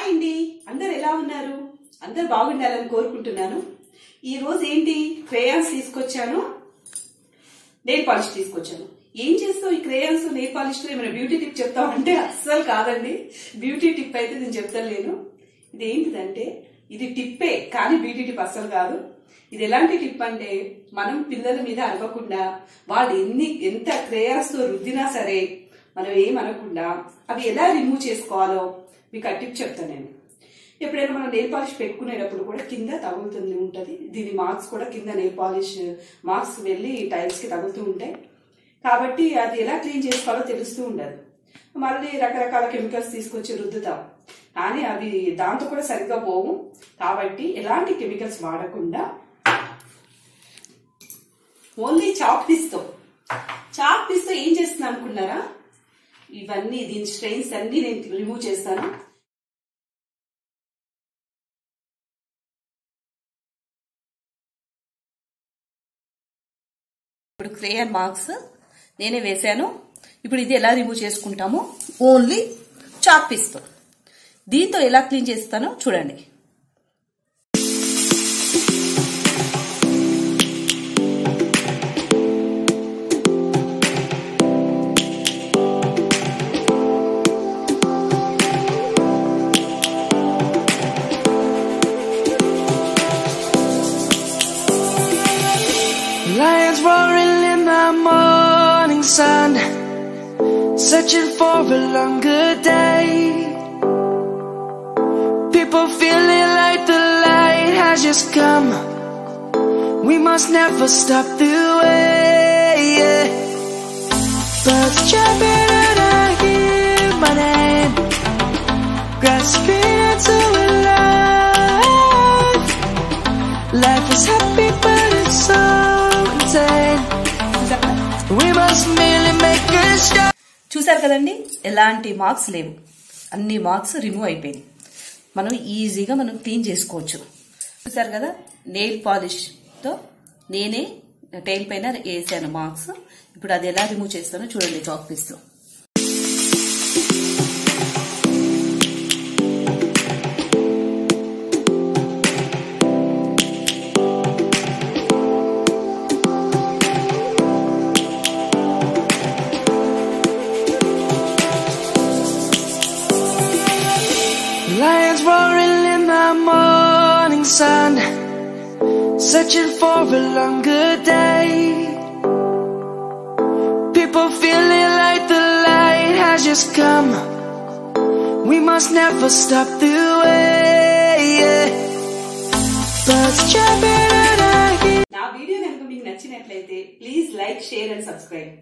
Hi అండి, అందరు ఎలా ఉన్నారు? అందరు బాగుండాలని కోరుకుంటున్నాను. ఈ రోజు ఏంటి, క్రేయాన్స్ తీసుకొచ్చాను, నెయిల్ పాలిష్ తీసుకొచ్చాను. ఏం చేస్తావు ఈ క్రేయాన్స్ నెయిల్ పాలిష్ తో? ఏమైనా బ్యూటీ టిప్ చెప్తావు అంటే అస్సలు కాదండి. బ్యూటీ టిప్ అయితే నేను చెప్తాను. ఇది ఏంటిదంటే, ఇది టిప్పే కానీ బ్యూటీ టిప్ అస్సలు కాదు. ఇది ఎలాంటి టిప్ అంటే, మనం పిల్లల మీద అరవకుండా, వాళ్ళు ఎంత క్రేయాన్స్ తో రుద్దినా సరే మనం ఏమనకుండా అవి ఎలా రిమూవ్ చేసుకోవాలో మీకు ఆ టిప్ చెప్తాను నేను. ఎప్పుడైనా మనం నెయిల్ పాలిష్ పెట్టుకునేటప్పుడు కూడా కింద తగులుతుంది ఉంటది. దీని మార్క్స్ కూడా కింద నెయిల్ పాలిష్ మార్క్స్ వెళ్ళి టైల్స్ కి తగులుతూ ఉంటాయి. కాబట్టి అది ఎలా క్లీన్ చేసుకోవాలో తెలుస్తూ ఉండదు. మళ్ళీ రకరకాల కెమికల్స్ తీసుకొచ్చి రుద్దుతాం, కానీ అవి దాంతో కూడా సరిగ్గా పోవు. కాబట్టి ఎలాంటి కెమికల్స్ వాడకుండా ఓన్లీ చాక్ పీస్తో ఏం చేస్తున్నా అనుకున్నారా? ఇవన్నీ దీని స్ట్రెయిన్స్ అన్ని నేను రిమూవ్ చేస్తాను. ఇప్పుడు క్రేయన్ మార్క్స్ నేనే వేసాను. ఇప్పుడు ఇది ఎలా రిమూవ్ చేసుకుంటామో ఓన్లీ చాక్ పీస్తో. దీంతో ఎలా క్లీన్ చేస్తానో చూడండి. Lions roaring in the morning sun, searching for a longer day. People feeling like the light has just come. We must never stop the way. Birds chirping and I hear my name, grasping into a life. Life is happy but it's so చూసారు కదండి, ఎలాంటి marks లేవు, అన్ని marks remove అయిపోయినాయి. మనం ఈజీగా clean చేసుకోవచ్చు. చూసారు కదా, నెయిల్ పాలిష్ తో నేనే టైల్ పైన వేసాను మార్క్స్. ఇప్పుడు అది ఎలా రిమూవ్ చేస్తానో చూడండి చాక్ పీస్ తో. Lions roaring in the morning sun, searching for a longer day. People feeling like the light has just come. We must never stop the way. Birds chirping and I hear. నా video కనుక మీకు నచ్చినట్లయితే please like, share and subscribe.